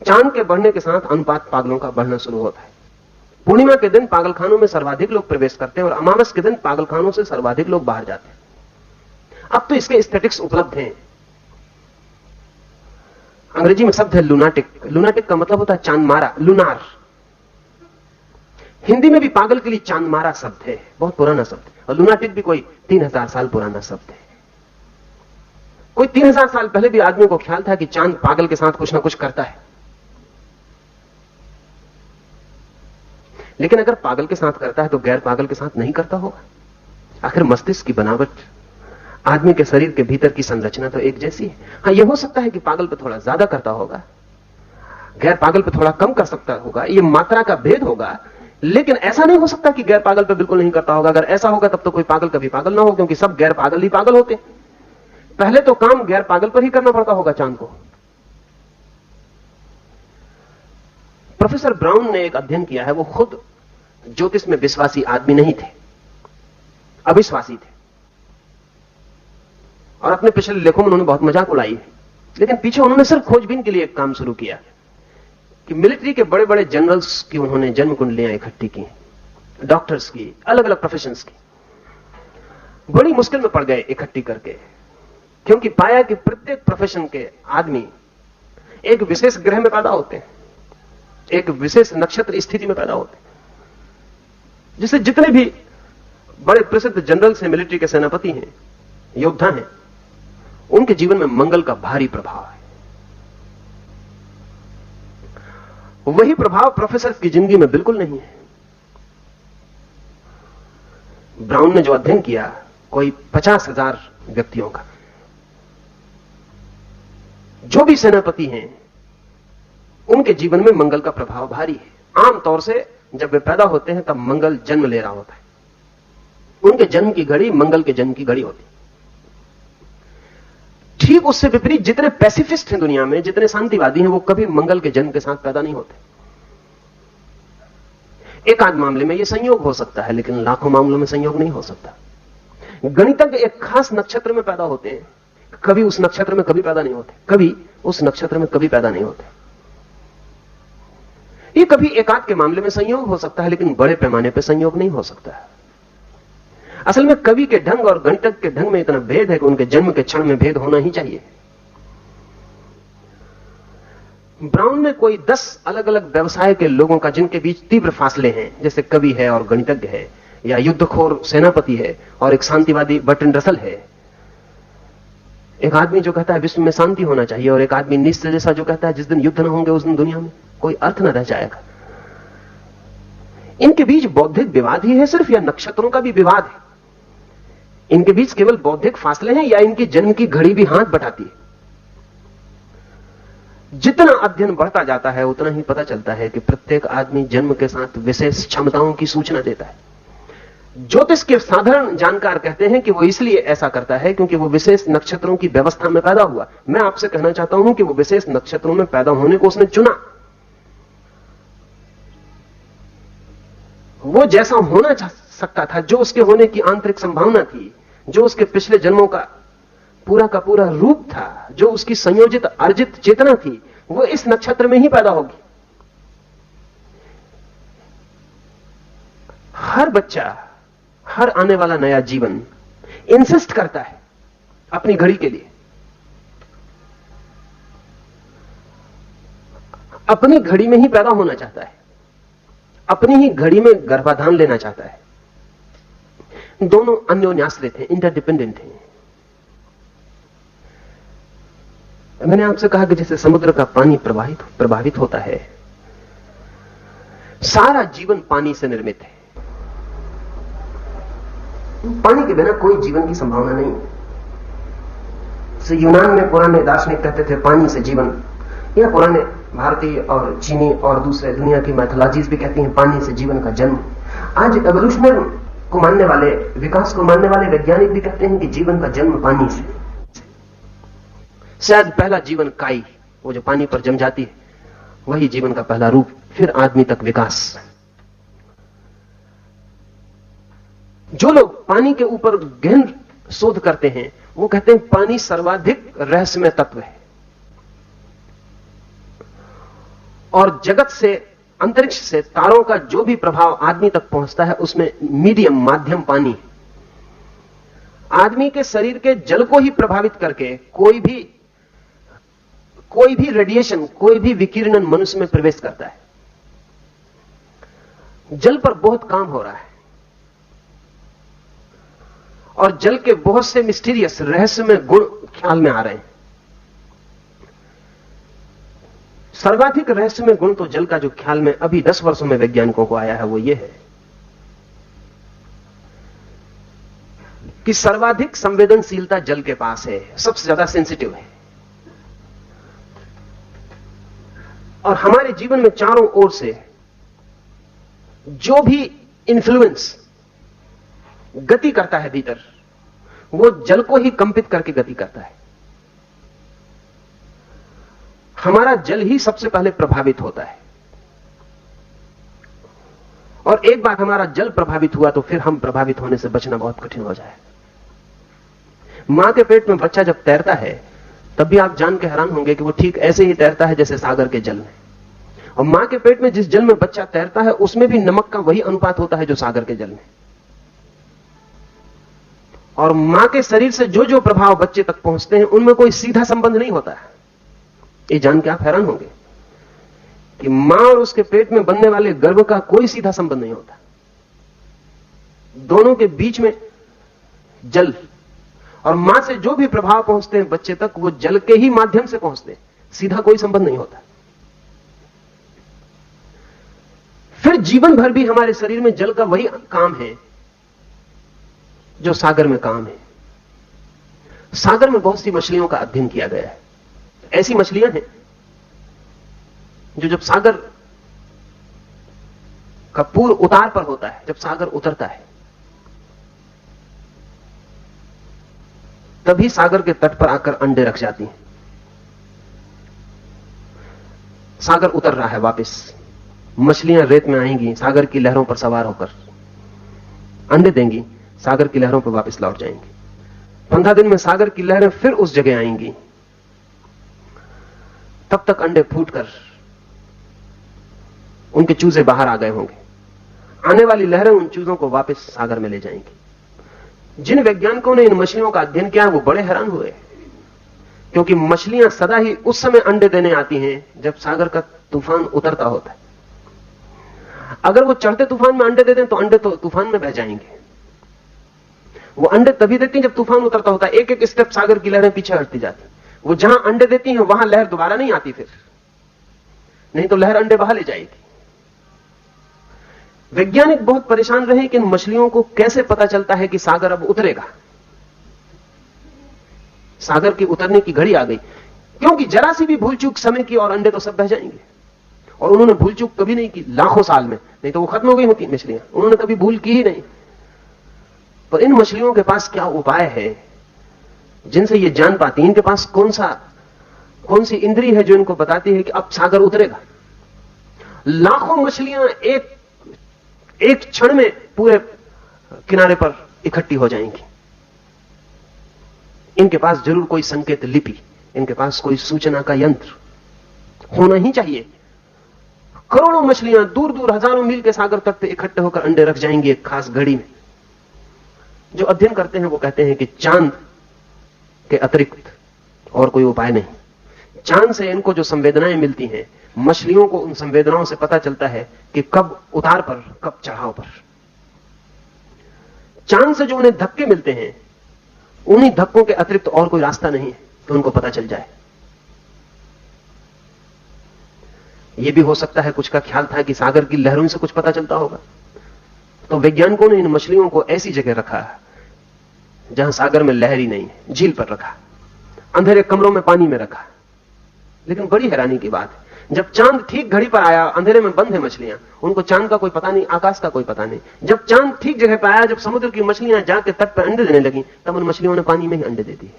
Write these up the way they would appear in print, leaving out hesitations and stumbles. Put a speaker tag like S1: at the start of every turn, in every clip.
S1: चांद के बढ़ने के साथ अनुपात पागलों का बढ़ना शुरू होता है। पूर्णिमा के दिन पागलखानों में सर्वाधिक लोग प्रवेश करते हैं और अमावस के दिन पागलखानों से सर्वाधिक लोग बाहर जाते हैं। अब तो इसके स्टैटिस्टिक्स उपलब्ध हैं। अंग्रेजी में शब्द है लुनाटिक। लुनाटिक का मतलब होता है चांदमारा, लुनार। हिंदी में भी पागल के लिए चांदमारा शब्द है, बहुत पुराना शब्द है। और लुनाटिक भी कोई 3000 साल पुराना शब्द है। कोई 3000 साल पहले भी आदमी को ख्याल था कि चांद पागल के साथ कुछ ना कुछ करता है। लेकिन अगर पागल के साथ करता है तो गैर पागल के साथ नहीं करता होगा? आखिर मस्तिष्क की बनावट, आदमी के शरीर के भीतर की संरचना तो एक जैसी है। हाँ, यह हो सकता है कि पागल पे थोड़ा ज्यादा करता होगा, गैर पागल पे थोड़ा कम कर सकता होगा, यह मात्रा का भेद होगा। लेकिन ऐसा नहीं हो सकता कि गैर पागल पे बिल्कुल नहीं करता होगा। अगर ऐसा होगा तब तो कोई पागल कभी पागल ना हो, क्योंकि सब गैर पागल ही पागल होते। पहले तो काम गैर पागल पर ही करना पड़ता होगा चांद को। प्रोफेसर ब्राउन ने एक अध्ययन किया है। वो खुद ज्योतिष में विश्वासी आदमी नहीं थे, अविश्वासी थे, और अपने पिछले लेखों में उन्होंने बहुत मजाक उड़ाई है। लेकिन पीछे उन्होंने सिर्फ खोजबीन के लिए एक काम शुरू किया कि मिलिट्री के बड़े बड़े जनरल्स की उन्होंने जन्म कुंडलियां इकट्ठी की, डॉक्टर्स की, अलग अलग प्रोफेशंस की। बड़ी मुश्किल में पड़ गए इकट्ठी करके, क्योंकि पाया कि प्रत्येक प्रोफेशन के आदमी एक विशेष ग्रह में पैदा होते हैं, एक विशेष नक्षत्र स्थिति में पैदा होते हैं। जिससे जितने भी बड़े प्रसिद्ध जनरल्स हैं, मिलिट्री के सेनापति हैं, योद्धा हैं, उनके जीवन में मंगल का भारी प्रभाव है। वही प्रभाव प्रोफेसर की जिंदगी में बिल्कुल नहीं है। ब्राउन ने जो अध्ययन किया, कोई 50,000 व्यक्तियों का, जो भी सेनापति हैं, उनके जीवन में मंगल का प्रभाव भारी है। आमतौर से जब वे पैदा होते हैं तब मंगल जन्म ले रहा होता है। उनके जन्म की घड़ी मंगल के जन्म की घड़ी होती। ठीक उससे विपरीत जितने पैसिफिस्ट हैं दुनिया में, जितने शांतिवादी हैं, वो कभी मंगल के जन्म के साथ पैदा नहीं होते। एक आध मामले में यह संयोग हो सकता है, लेकिन लाखों मामलों में संयोग नहीं हो सकता। गणितज्ञ एक खास नक्षत्र में पैदा होते हैं, कभी उस नक्षत्र में कभी पैदा नहीं होते, कभी उस नक्षत्र में कभी पैदा नहीं होते। ये कभी एकाध के मामले में संयोग हो सकता है, लेकिन बड़े पैमाने पर संयोग नहीं हो सकता है। असल में कवि के ढंग और गणितज्ञ के ढंग में इतना भेद है कि उनके जन्म के क्षण में भेद होना ही चाहिए। ब्राउन ने कोई 10 अलग अलग व्यवसाय के लोगों का, जिनके बीच तीव्र फासले हैं, जैसे कवि है और गणितज्ञ है, या युद्धखोर सेनापति है और एक शांतिवादी बर्ट्रैंड रसल है, एक आदमी जो कहता है विश्व में शांति होना चाहिए, और एक आदमी नीत्शे जैसा जो कहता है जिस दिन युद्ध न होंगे उस दिन दुनिया में कोई अर्थ न रह जाएगा। इनके बीच बौद्धिक विवाद ही है सिर्फ, या नक्षत्रों का भी विवाद है? इनके बीच केवल बौद्धिक फासले हैं, या इनकी जन्म की घड़ी भी हाथ बटाती है? जितना अध्ययन बढ़ता जाता है उतना ही पता चलता है कि प्रत्येक आदमी जन्म के साथ विशेष क्षमताओं की सूचना देता है। ज्योतिष के साधारण जानकार कहते हैं कि वो इसलिए ऐसा करता है क्योंकि वो विशेष नक्षत्रों की व्यवस्था में पैदा हुआ। मैं आपसे कहना चाहता हूं कि वो विशेष नक्षत्रों में पैदा होने को उसने चुना। वो जैसा होना चाह सकता था, जो उसके होने की आंतरिक संभावना थी, जो उसके पिछले जन्मों का पूरा रूप था, जो उसकी संयोजित अर्जित चेतना थी, वो इस नक्षत्र में ही पैदा होगी। हर बच्चा, हर आने वाला नया जीवन इंसिस्ट करता है अपनी घड़ी के लिए, अपनी घड़ी में ही पैदा होना चाहता है, अपनी ही घड़ी में गर्भाधान लेना चाहता है। दोनों अन्योन्याश्रित हैं, इंटरडिपेंडेंट हैं। मैंने आपसे कहा कि जैसे समुद्र का पानी प्रभावित होता है, सारा जीवन पानी से निर्मित है। पानी के बिना कोई जीवन की संभावना नहीं है। यूनान में पुराने दार्शनिक कहते थे पानी से जीवन, या पुराने भारतीय और चीनी और दूसरे दुनिया की मैथोलॉजीज भी कहती हैं पानी से जीवन का जन्म। आज एवोल्यूशनरी को मानने वाले, विकास को मानने वाले वैज्ञानिक भी कहते हैं कि जीवन का जन्म पानी से। शायद पहला जीवन काई, वो जो पानी पर जम जाती है, वही जीवन का पहला रूप, फिर आदमी तक विकास। जो लोग पानी के ऊपर गहन शोध करते हैं वो कहते हैं पानी सर्वाधिक रहस्यमय तत्व है। और जगत से, अंतरिक्ष से, तारों का जो भी प्रभाव आदमी तक पहुंचता है उसमें मीडियम, माध्यम पानी। आदमी के शरीर के जल को ही प्रभावित करके कोई भी रेडिएशन, कोई भी विकिरणन मनुष्य में प्रवेश करता है। जल पर बहुत काम हो रहा है और जल के बहुत से मिस्टीरियस, रहस्यमय गुण ख्याल में आ रहे हैं। सर्वाधिक रहस्यमय गुण तो जल का जो ख्याल में अभी 10 वर्षों में वैज्ञानिकों को आया है वो ये है कि सर्वाधिक संवेदनशीलता जल के पास है, सबसे ज्यादा सेंसिटिव है। और हमारे जीवन में चारों ओर से जो भी इन्फ्लुएंस गति करता है भीतर, वो जल को ही कंपित करके गति करता है। हमारा जल ही सबसे पहले प्रभावित होता है और एक बार हमारा जल प्रभावित हुआ तो फिर हम प्रभावित होने से बचना बहुत कठिन हो जाए। मां के पेट में बच्चा जब तैरता है तब भी आप जान के हैरान होंगे कि वो ठीक ऐसे ही तैरता है जैसे सागर के जल में। और मां के पेट में जिस जल में बच्चा तैरता है उसमें भी नमक का वही अनुपात होता है जो सागर के जल में। और मां के शरीर से जो जो प्रभाव बच्चे तक पहुंचते हैं उनमें कोई सीधा संबंध नहीं होता है। ये जान के आप हैरान होंगे कि मां और उसके पेट में बनने वाले गर्भ का कोई सीधा संबंध नहीं होता। दोनों के बीच में जल, और मां से जो भी प्रभाव पहुंचते हैं बच्चे तक वो जल के ही माध्यम से पहुंचते हैं, सीधा कोई संबंध नहीं होता। फिर जीवन भर भी हमारे शरीर में जल का वही काम है जो सागर में काम है। सागर में बहुत सी मछलियों का अध्ययन किया गया है। ऐसी मछलियां हैं जो जब सागर का पूर्व उतार पर होता है, जब सागर उतरता है, तभी सागर के तट पर आकर अंडे रख जाती हैं। सागर उतर रहा है वापस, मछलियां रेत में आएंगी, सागर की लहरों पर सवार होकर अंडे देंगी, सागर की लहरों पर वापस लौट जाएंगी। 15 दिन में सागर की लहरें फिर उस जगह आएंगी, तब तक अंडे फूटकर उनके चूजे बाहर आ गए होंगे। आने वाली लहरें उन चूजों को वापस सागर में ले जाएंगी। जिन वैज्ञानिकों ने इन मछलियों का अध्ययन किया वो बड़े हैरान हुए, क्योंकि मछलियां सदा ही उस समय अंडे देने आती हैं जब सागर का तूफान उतरता होता है। अगर वो चढ़ते तूफान में अंडे दे दें तो अंडे तो तूफान में बह जाएंगे। वो अंडे तभी देती हैं जब तूफान उतरता होता है। एक एक स्टेप सागर की लहरें पीछे हटती जाती। वो जहां अंडे देती हैं वहां लहर दोबारा नहीं आती, फिर नहीं तो लहर अंडे बहा ले जाएगी। वैज्ञानिक बहुत परेशान रहे कि इन मछलियों को कैसे पता चलता है कि सागर अब उतरेगा। सागर की उतरने की घड़ी आ गई, क्योंकि जरा सी भी भूल चूक समय की और अंडे तो सब बह जाएंगे। और उन्होंने भूल चूक कभी नहीं की लाखों साल में, नहीं तो वो खत्म हो गई होती मछलियां। उन्होंने कभी भूल की ही नहीं। पर इन मछलियों के पास क्या उपाय है जिनसे ये जान पाती? इनके पास कौन सी इंद्रिय है जो इनको बताती है कि अब सागर उतरेगा? लाखों मछलियां एक क्षण में पूरे किनारे पर इकट्ठी हो जाएंगी। इनके पास जरूर कोई संकेत लिपि, इनके पास कोई सूचना का यंत्र होना ही चाहिए। करोड़ों मछलियां दूर दूर हजारों मील के सागर तट पे इकट्ठे होकर अंडे रख जाएंगी एक खास घड़ी में। जो अध्ययन करते हैं वो कहते हैं कि चांद के अतिरिक्त और कोई उपाय नहीं। चांद से इनको जो संवेदनाएं मिलती हैं, मछलियों को उन संवेदनाओं से पता चलता है कि कब उतार पर, कब चढ़ाव पर। चांद से जो उन्हें धक्के मिलते हैं, उन्हीं धक्कों के अतिरिक्त और कोई रास्ता नहीं है कि उनको पता चल जाए। यह भी हो सकता है कुछ का ख्याल था कि सागर की लहरों से कुछ पता चलता होगा, तो वैज्ञानिकों ने इन मछलियों को ऐसी जगह रखा जहां सागर में लहर ही नहीं है, झील पर रखा, अंधेरे कमरों में पानी में रखा। लेकिन बड़ी हैरानी की बात है, जब चांद ठीक घड़ी पर आया, अंधेरे में बंद है मछलियां, उनको चांद का कोई पता नहीं, आकाश का कोई पता नहीं। जब चांद ठीक जगह पर आया, जब समुद्र की मछलियां जाके तट पर अंडे देने लगी, तब उन मछलियों ने पानी में ही अंडे दे दिए।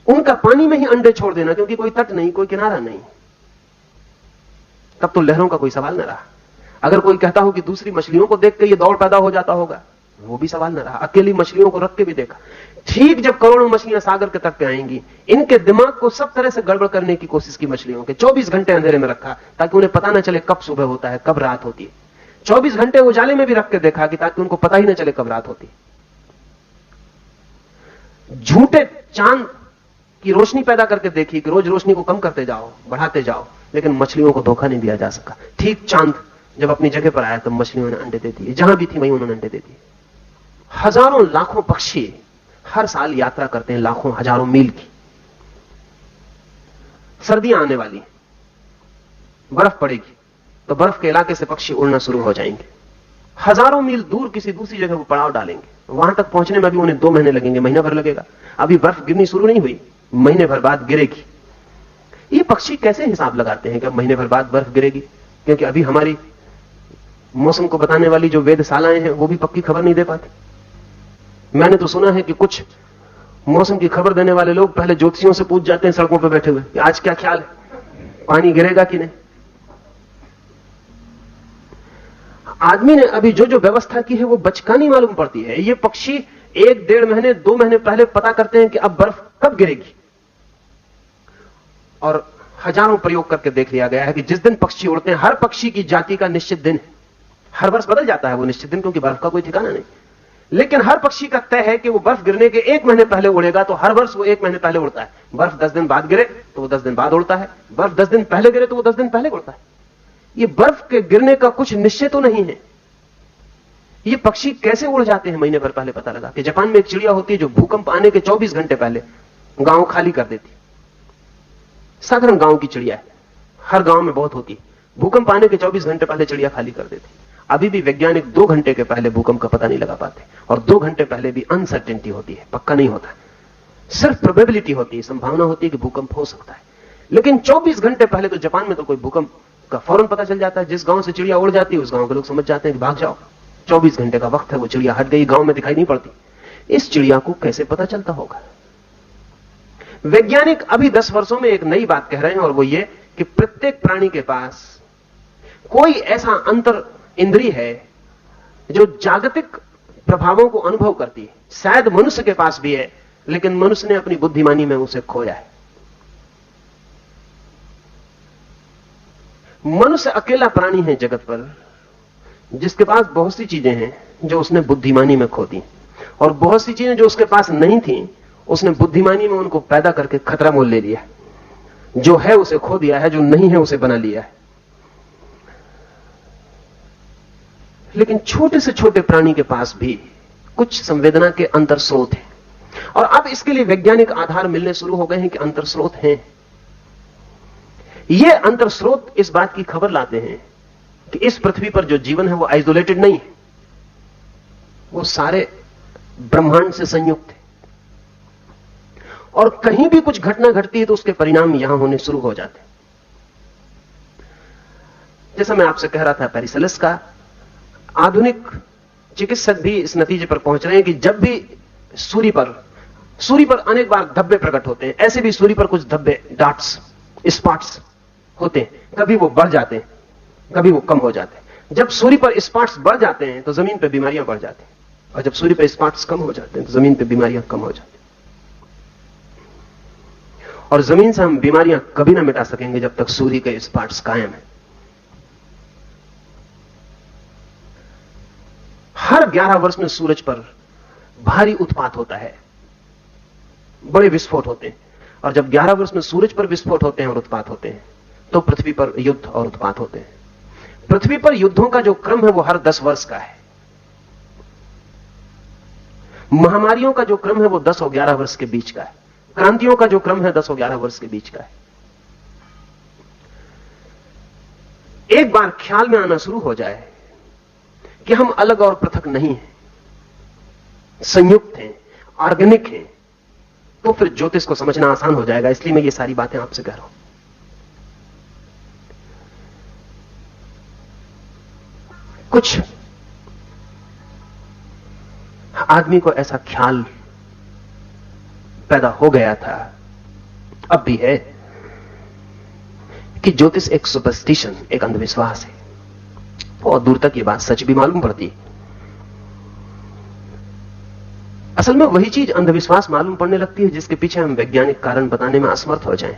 S1: उनका पानी में ही अंडे छोड़ देना, क्योंकि कोई तट नहीं, कोई किनारा नहीं, तब तो लहरों का कोई सवाल न रहा। अगर कोई कहता हो कि दूसरी मछलियों को देख के ये दौड़ पैदा हो जाता होगा, वो भी सवाल न रहा। अकेली मछलियों को रख के भी देखा, ठीक जब करोड़ों मछलियां सागर के तट पे आएंगी, इनके दिमाग को सब तरह से गड़बड़ करने की कोशिश की मछलियों के। 24 घंटे अंधेरे में रखा ताकि उन्हें पता ना चले कब सुबह होता है, कब रात होती है। 24 घंटे उजाले में भी रख के देखा कि ताकि उनको पता ही ना चले कब रात होती है। झूठे चांद की रोशनी पैदा करके देखी कि रोज रोशनी को कम करते जाओ, बढ़ाते जाओ, लेकिन मछलियों को धोखा नहीं दिया जा सका। ठीक चांद जब अपनी जगह पर आया तो मछलियों ने अंडे दे दिए, जहां भी थी वहीं उन्होंने अंडे दे दिए। हजारों लाखों पक्षी हर साल यात्रा करते हैं, लाखों हजारों मील की। सर्दियां आने वाली, बर्फ पड़ेगी तो बर्फ के इलाके से पक्षी उड़ना शुरू हो जाएंगे। हजारों मील दूर किसी दूसरी जगह पर पड़ाव डालेंगे, वहां तक पहुंचने में भी उन्हें 2 महीने लगेंगे, महीना भर लगेगा। अभी बर्फ गिरनी शुरू नहीं हुई, महीने भर बाद गिरेगी। ये पक्षी कैसे हिसाब लगाते हैं कि अब महीने भर बाद बर्फ गिरेगी? क्योंकि अभी हमारी मौसम को बताने वाली जो वेधशालाएं हैं वो भी पक्की खबर नहीं दे पाती। मैंने तो सुना है कि कुछ मौसम की खबर देने वाले लोग पहले ज्योतिषियों से पूछ जाते हैं सड़कों पर बैठे हुए कि आज क्या ख्याल है, पानी गिरेगा कि नहीं। आदमी ने अभी जो जो व्यवस्था की है वो बचकानी मालूम पड़ती है। ये पक्षी 1, 1.5 महीने 2 महीने पहले पता करते हैं कि अब बर्फ कब गिरेगी, और हजारों प्रयोग करके देख लिया गया है कि जिस दिन पक्षी उड़ते हैं, हर पक्षी की जाति का निश्चित दिन है। हर वर्ष बदल जाता है वो निश्चित दिन, क्योंकि बर्फ का कोई ठिकाना नहीं, लेकिन हर पक्षी का तय है कि वो बर्फ गिरने के 1 महीने पहले उड़ेगा, तो हर वर्ष वो 1 महीने पहले उड़ता है। बर्फ 10 दिन बाद गिरे तो वो 10 दिन बाद उड़ता है, बर्फ 10 दिन पहले गिरे तो वो 10 दिन पहले उड़ता है। ये बर्फ के गिरने का कुछ निश्चय तो नहीं है। ये पक्षी कैसे उड़ जाते हैं महीने भर पहले पता लगा कि जापान में एक चिड़िया होती है जो भूकंप आने के 24 घंटे पहले गांव खाली कर देती। साधारण गांव की चिड़िया है, हर गांव में बहुत होती है। भूकंप आने के 24 घंटे पहले चिड़िया खाली कर देती। अभी भी वैज्ञानिक 2 घंटे के पहले भूकंप का पता नहीं लगा पाते, और 2 घंटे पहले भी अनसर्टेनिटी होती है, पक्का नहीं होता, सिर्फ प्रोबेबिलिटी होती है, संभावना होती है कि भूकंप हो सकता है। लेकिन 24 घंटे पहले तो जापान में तो कोई भूकंप का फौरन पता चल जाता है। जिस गांव से चिड़िया उड़ जाती है उस गांव के लोग समझ जाते हैं कि भाग जाओ, 24 घंटे का वक्त है, वो चिड़िया हट गई, गांव में दिखाई नहीं पड़ती। इस चिड़िया को कैसे पता चलता होगा? वैज्ञानिक अभी 10 वर्षों में एक नई बात कह रहे हैं, और वो ये कि प्रत्येक प्राणी के पास कोई ऐसा अंतर इंद्रिय है जो जागतिक प्रभावों को अनुभव करती है। शायद मनुष्य के पास भी है, लेकिन मनुष्य ने अपनी बुद्धिमानी में उसे खोया है। मनुष्य अकेला प्राणी है जगत पर जिसके पास बहुत सी चीजें हैं जो उसने बुद्धिमानी में खो दी, और बहुत सी चीजें जो उसके पास नहीं थी उसने बुद्धिमानी में उनको पैदा करके खतरा मोल ले लिया। जो है उसे खो दिया है, जो नहीं है उसे बना लिया है। लेकिन छोटे से छोटे प्राणी के पास भी कुछ संवेदना के अंतर स्रोत हैं, और अब इसके लिए वैज्ञानिक आधार मिलने शुरू हो गए हैं कि अंतर स्रोत हैं। ये अंतर स्रोत इस बात की खबर लाते हैं कि इस पृथ्वी पर जो जीवन है वो आइसोलेटेड नहीं है, वो सारे ब्रह्मांड से संयुक्त है, और कहीं भी कुछ घटना घटती है तो उसके परिणाम यहां होने शुरू हो जाते हैं। जैसा मैं आपसे कह रहा था पेरिसेलस का, आधुनिक चिकित्सक भी इस नतीजे पर पहुंच रहे हैं कि जब भी सूर्य पर अनेक बार धब्बे प्रकट होते हैं, ऐसे भी सूर्य पर कुछ धब्बे, डॉट्स, स्पॉट्स होते हैं। कभी वो बढ़ जाते हैं, कभी वो कम हो जाते हैं। जब सूर्य पर स्पॉट्स बढ़ जाते हैं तो जमीन पर बीमारियां बढ़ जाती हैं, और जब सूर्य पर स्पॉट्स कम हो जाते हैं तो जमीन पर बीमारियां कम हो जाती हैं। और जमीन से हम बीमारियां कभी ना मिटा सकेंगे जब तक सूर्य के स्पॉट्स कायम है। हर 11 वर्ष में सूरज पर भारी उत्पात होता है, बड़े विस्फोट होते हैं, और जब 11 वर्ष में सूरज पर विस्फोट होते हैं और उत्पात होते हैं तो पृथ्वी पर युद्ध और उत्पात होते हैं। पृथ्वी पर युद्धों का जो क्रम है वो हर 10 वर्ष का है। महामारियों का जो क्रम है वो 10 और 11 वर्ष के बीच का है। क्रांतियों का जो क्रम है 10 और 11 वर्ष के बीच का है। एक बार ख्याल में आना शुरू हो जाए कि हम अलग और पृथक नहीं हैं, संयुक्त हैं, ऑर्गेनिक हैं, तो फिर ज्योतिष को समझना आसान हो जाएगा। इसलिए मैं ये सारी बातें आपसे कह रहा हूं। कुछ आदमी को ऐसा ख्याल पैदा हो गया था, अब भी है, कि ज्योतिष एक सुपरस्टिशन, एक अंधविश्वास है। बहुत दूर तक ये बात सच भी मालूम पड़ती। असल में वही चीज अंधविश्वास मालूम पड़ने लगती है जिसके पीछे हम वैज्ञानिक कारण बताने में असमर्थ हो जाएं।